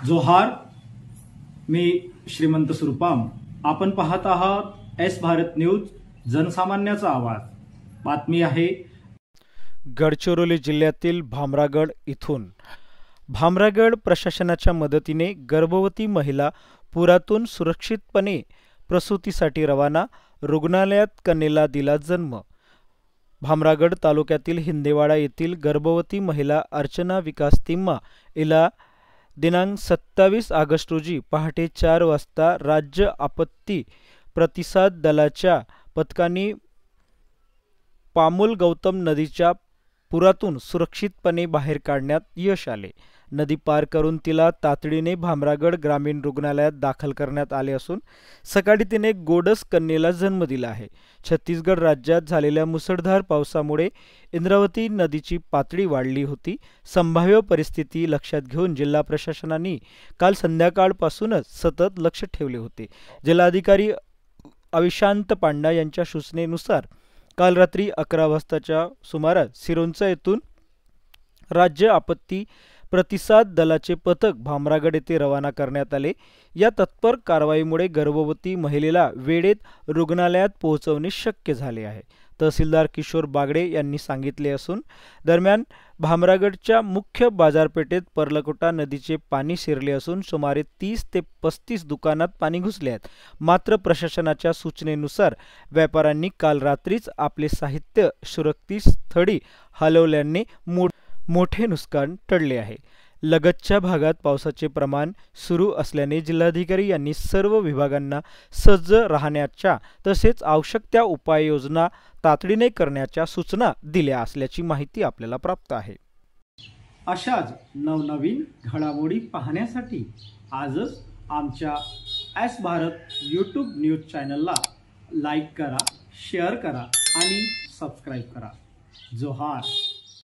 जोहार, मी श्रीमंत सुरपाम। आपण पाहत आहात एस भारत न्यूज, जनसामान्याचा आवाज। बातमी आहे गडचिरोली जिल्ह्यातील भामरागड इथून। भामरागड प्रशासनाच्या मदतीने गर्भवती महिला पुरातून सुरक्षितपणे प्रसूतीसाठी रवाना, रुग्णालयात कन्येला दिला जन्म। भामरागड तालुक्यातील हिंदेवाडा येथील गर्भवती महिला अर्चना विकास तिम्मा हिला दिनांक 27 ऑगस्ट रोजी पहाटे 4 वाजता राज्य आपत्ती प्रतिसाद दलाच्या पथकाने पामुल गौतम नदीच्या पुरातून सुरक्षितपणे बाहेर काढण्यात यश आले। नदी पार करून तिला तातडीने भामरागड ग्रामीण रुग्णालयात दाखल करण्यात आले असून सकाळी तिने गोडस कन्येला जन्म दिला आहे। छत्तीसगड राज्यात झालेल्या मुसळधार पावसामुळे इंद्रावती नदीची पातळी वाढली होती। संभाव्य परिस्थिती लक्षात घेऊन जिल्हा प्रशासनाने काल संध्याकाळपासूनच सतत लक्ष ठेवले होते। जिल्हाधिकारी अविशांत पांडा यांच्या सूचनेनुसार काल रात्री 11 वाजताच्या सुमारास सिरोंचा येथून राज्य आपत्ती प्रतिसाद दलाचे पथक भामरागड येथे रवाना करण्यात आले। या तत्पर कारवाईमुळे गर्भवती महिलेला वेळेत रुग्णालयात पोहोचवणे शक्य झाले आहे, तहसीलदार किशोर बागडे यांनी सांगितले असून दरम्यान भामरागडच्या मुख्य बाजारपेठेत पर्लकोटा नदीचे पाणी शिरले असून सुमारे 30 ते 35 दुकानात पाणी घुसले आहे। मात्र प्रशासनाच्या सूचनेनुसार व्यापाऱ्यांनी काल रात्रीच आपले साहित्य सुरक्षित स्थळी हलवल्याने मोठे नुकसान टळले आहे। लगतच्या भागात पावसाचे प्रमाण सुरू असल्याने जिल्हाधिकारी यांनी सर्व विभागांना सज्ज राहण्याच्या तसेच आवश्यक त्या उपाययोजना तातडीने करण्याच्या सूचना दिल्या असल्याची माहिती आपल्याला प्राप्त आहे। अशाच नवनवीन घडामोडी पाहण्यासाठी आजच आमच्या एस भारत यूट्यूब न्यूज चॅनलला लाईक करा, शेअर करा आणि सबस्क्राईब करा। जोहार।